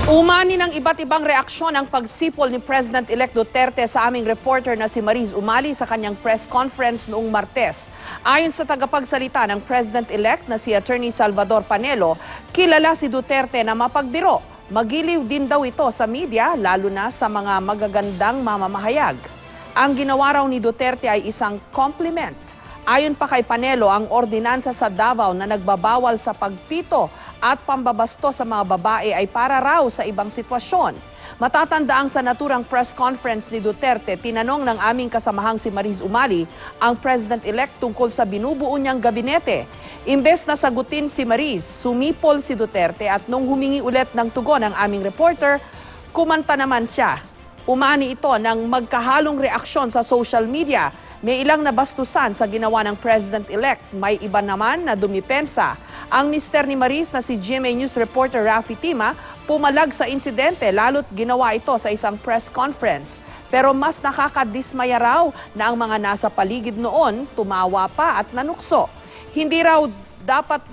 Umani ng iba't ibang reaksyon ang pagsipol ni President-elect Duterte sa aming reporter na si Mariz Umali sa kanyang press conference noong Martes. Ayon sa tagapagsalita ng President-elect na si Attorney Salvador Panelo, kilala si Duterte na mapagbiro. Magiliw din daw ito sa media, lalo na sa mga magagandang mamamahayag. Ang ginawa raw ni Duterte ay isang compliment. Ayon pa kay Panelo, ang ordinansa sa Davao na nagbabawal sa pagpito at pambabasto sa mga babae ay para raw sa ibang sitwasyon. Matatandaang sa naturang press conference ni Duterte, tinanong ng aming kasamahang si Mariz Umali ang President-elect tungkol sa binubuo niyang gabinete. Imbes na sagutin si Mariz, sumipol si Duterte at nung humingi ulit ng tugon ang aming reporter, kumanta naman siya. Umani ito ng magkahalong reaksyon sa social media. May ilang nabastusan sa ginawa ng President-elect. May iba naman na dumipensa. Ang mister ni Mariz na si GMA News reporter Rafi Tima pumalag sa insidente lalo't ginawa ito sa isang press conference. Pero mas nakakadismaya raw na ang mga nasa paligid noon tumawa pa at nanukso. Hindi raw dapat